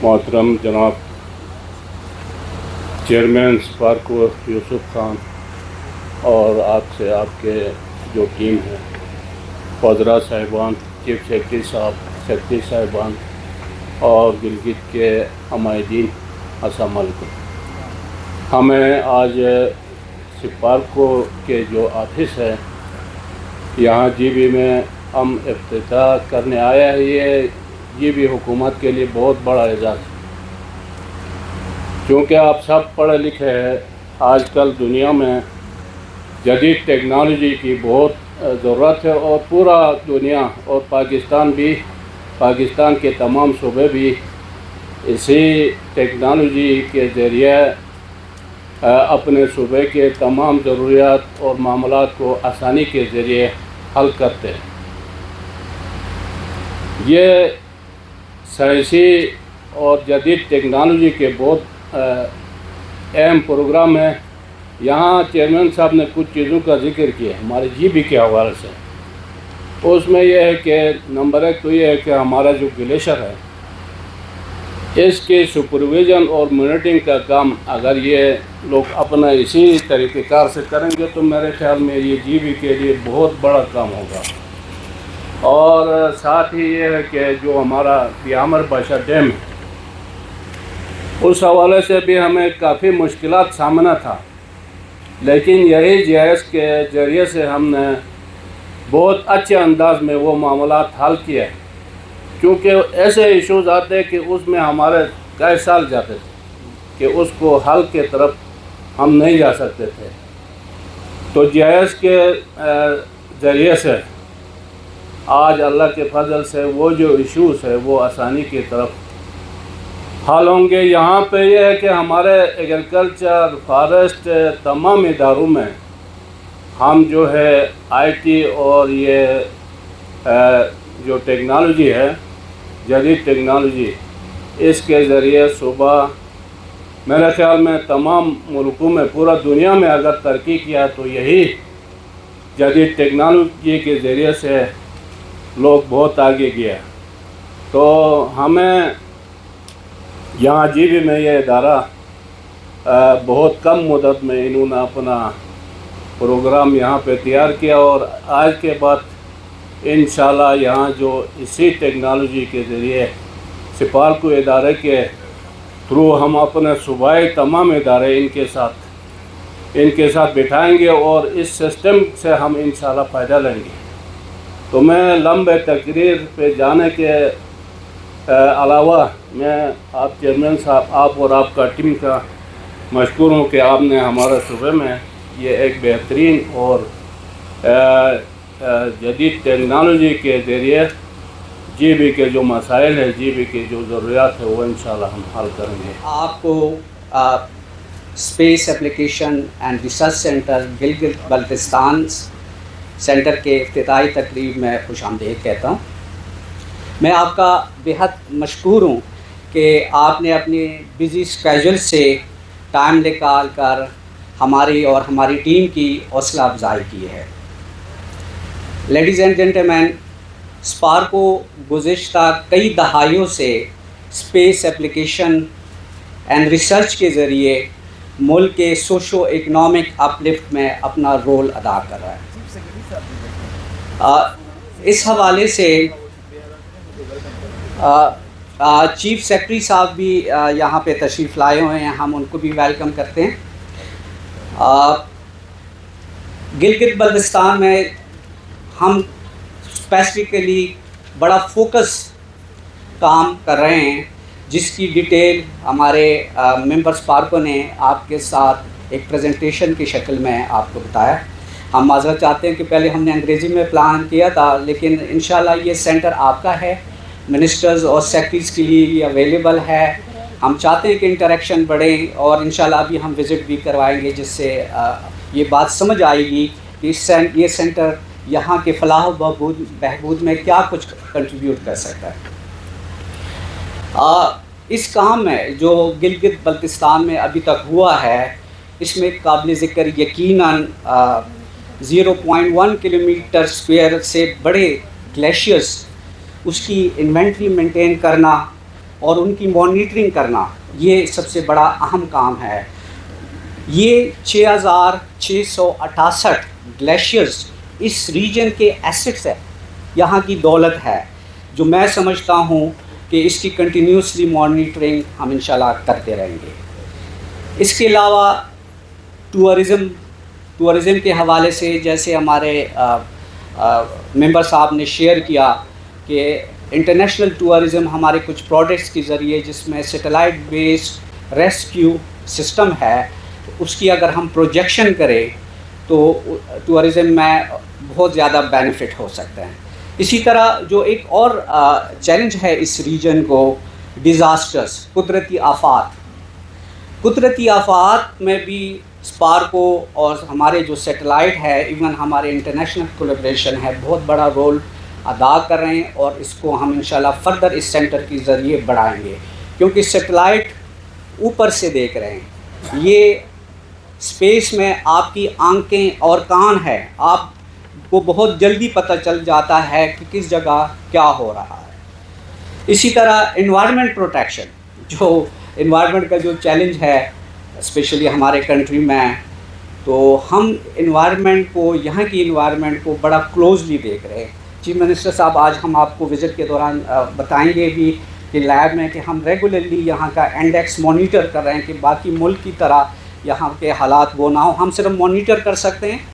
محترم جناب چیئرمین سپارکو یوسف خان اور آپ سے آپ کے جو ٹیم ہے، وزراء صاحبان، چیف سیکرٹری صاحب، سیکرٹری صاحبان اور گلگت کے عمائدین، السلام علیکم۔ ہمیں آج سپارکو کے جو آفس ہے یہاں جی بی میں ہم افتتاح کرنے آیا ہے۔ یہ جی بی حکومت کے لیے بہت بڑا اعزاز ہے، کیونکہ آپ سب پڑھے لکھے ہیں۔ آج کل دنیا میں جدید ٹیکنالوجی کی بہت ضرورت ہے، اور پورا دنیا اور پاکستان کے تمام صوبے بھی اسی ٹیکنالوجی کے ذریعے اپنے صوبے کے تمام ضروریات اور معاملات کو آسانی کے ذریعے حل کرتے ہیں۔ یہ سائنسی اور جدید ٹیکنالوجی کے بہت اہم پروگرام ہے۔ یہاں چیئرمین صاحب نے کچھ چیزوں کا ذکر کیا ہمارے جی بی کے حوالے سے۔ اس میں یہ ہے کہ نمبر ایک تو یہ ہے کہ ہمارا جو گلیشر ہے اس کے سپرویژن اور مانیٹرنگ کا کام اگر یہ لوگ اپنا اسی طریقہ کار سے کریں گے تو میرے خیال میں یہ جی بی کے لیے بہت بڑا کام ہوگا۔ اور ساتھ ہی یہ ہے کہ جو ہمارا بیامر باشا ڈیم ہے اس حوالے سے بھی ہمیں کافی مشکلات سامنا تھا، لیکن یہی جی آئی ایس کے ذریعے سے ہم نے بہت اچھے انداز میں وہ معاملات حل کیے، کیونکہ ایسے ایشوز آتے کہ اس میں ہمارے کئی سال جاتے تھے کہ اس کو حل کے طرف ہم نہیں جا سکتے تھے۔ تو جی آئی ایس کے ذریعے سے آج اللہ کے فضل سے وہ جو ایشوز ہے وہ آسانی کی طرف حل ہوں گے۔ یہاں پہ یہ ہے کہ ہمارے ایگریکلچر، فارسٹ تمام اداروں میں ہم جو ہے آئی ٹی اور یہ جو ٹیکنالوجی ہے، جدید ٹیکنالوجی، اس کے ذریعے صوبہ میرے خیال میں تمام ملکوں میں، پورا دنیا میں اگر ترقی کیا تو یہی جدید ٹیکنالوجی کے ذریعے سے لوگ بہت آگے گیا۔ تو ہمیں یہاں جی بی میں یہ ادارہ بہت کم مدت میں انہوں نے اپنا پروگرام یہاں پہ تیار کیا، اور آج کے بعد انشاءاللہ یہاں جو اسی ٹیکنالوجی کے ذریعے سپارکو ادارے کے تھرو ہم اپنے صوبائی تمام ادارے ان کے ساتھ بٹھائیں گے اور اس سسٹم سے ہم انشاءاللہ فائدہ لیں گے۔ تو میں لمبے تقریر پہ جانے کے علاوہ میں آپ چیئرمین صاحب، آپ اور آپ کا ٹیم کا مشکور ہوں کہ آپ نے ہمارے صوبے میں یہ ایک بہترین اور جدید ٹیکنالوجی کے ذریعے جی بی کے جو مسائل ہیں، جی بی کی جو ضروریات ہے وہ انشاءاللہ ہم حل کریں گے۔ آپ کو space application and research centre Gilgit Baltistan centre کے افتتاحی تقریب میں خوش آمدید کہتا ہوں۔ میں آپ کا بہت مشکور ہوں کہ آپ نے اپنی بزی اسکیجول سے ٹائم نکال کر ہماری اور ہماری ٹیم کی حوصلہ افزائی کی ہے۔ لیڈیز اینڈ جینٹلمین، سپارکو گزشتہ کئی دہائیوں سے اسپیس ایپلیکیشن اینڈ ریسرچ کے ذریعے ملک کے سوشو اکنامک اپ لفٹ میں اپنا رول ادا کر رہا ہے۔ اس حوالے سے چیف سیکرٹری صاحب بھی یہاں پہ تشریف لائے ہوئے ہیں، ہم ان کو بھی ویلکم کرتے ہیں۔ گلگت بلتستان میں ہم اسپیسیفکلی بڑا فوکس کام کر رہے ہیں، جس کی ڈیٹیل ہمارے ممبر سپارکو نے آپ کے ساتھ ایک پریزنٹیشن کی شکل میں آپ کو بتایا۔ ہم معذرت چاہتے ہیں کہ پہلے ہم نے انگریزی میں پلان کیا تھا، لیکن انشاءاللہ یہ سینٹر آپ کا ہے، منسٹرز اور سیکرٹریز کے لیے یہ اویلیبل ہے۔ ہم چاہتے ہیں کہ انٹریکشن بڑھے، اور انشاءاللہ ابھی ہم وزٹ بھی کروائیں گے، جس سے یہ بات سمجھ آئے گی کہ یہ سینٹر یہاں کے فلاح و بہبود میں کیا کچھ کنٹریبیوٹ کر سکتا ہے۔ اس کام میں جو گلگت بلتستان میں ابھی تک ہوا ہے اس میں قابل ذکر یقیناً 0.1 کلومیٹر اسکوائر سے بڑے گلیشیئرز اس کی انوینٹری مینٹین کرنا اور ان کی مانیٹرنگ کرنا یہ سب سے بڑا اہم کام ہے. یہ 6668 گلیشیئرز اس ریجن کے ایسٹس ہے, یہاں کی دولت ہے, جو میں سمجھتا ہوں کہ اس کی کنٹینیوسلی مانیٹرنگ ہم انشاءاللہ کرتے رہیں گے. اس کے علاوہ ٹورزم کے حوالے سے جیسے ہمارے ممبر صاحب نے شیئر کیا کہ انٹرنیشنل ٹورزم ہمارے کچھ پروڈکٹس کے ذریعے جس میں سیٹلائٹ بیسڈ ریسکیو سسٹم ہے, اس کی اگر ہم پروجیکشن کریں تو ٹورزم میں بہت زیادہ بینیفٹ ہو سکتے ہیں. اسی طرح جو ایک اور چیلنج ہے اس ریجن کو, ڈیزاسٹرز, قدرتی آفات میں بھی اسپارکو اور ہمارے جو سیٹلائٹ ہے, ایون ہمارے انٹرنیشنل کولیبریشن ہے, بہت بڑا رول ادا کر رہے ہیں, اور اس کو ہم انشاءاللہ فردر اس سینٹر کے ذریعے بڑھائیں گے, کیونکہ سیٹلائٹ اوپر سے دیکھ رہے ہیں. یہ اسپیس میں آپ کی آنکھیں اور کان ہے, آپ کو بہت جلدی پتہ چل جاتا ہے کہ کس جگہ کیا ہو رہا ہے. اسی طرح انوائرمنٹ پروٹیکشن, جو انوائرمنٹ کا جو چیلنج ہے اسپیشلی ہمارے کنٹری میں, تو ہم انوائرمنٹ کو, یہاں کی انوائرمنٹ کو بڑا کلوزلی دیکھ رہے ہیں. چیف منسٹر صاحب آج ہم آپ کو وزٹ کے دوران بتائیں گے بھی کہ لیب میں کہ ہم ریگولرلی یہاں کا انڈیکس مانیٹر کر رہے ہیں کہ باقی ملک کی طرح یہاں کے حالات وہ نہ ہو. ہم صرف مانیٹر کر سکتے ہیں,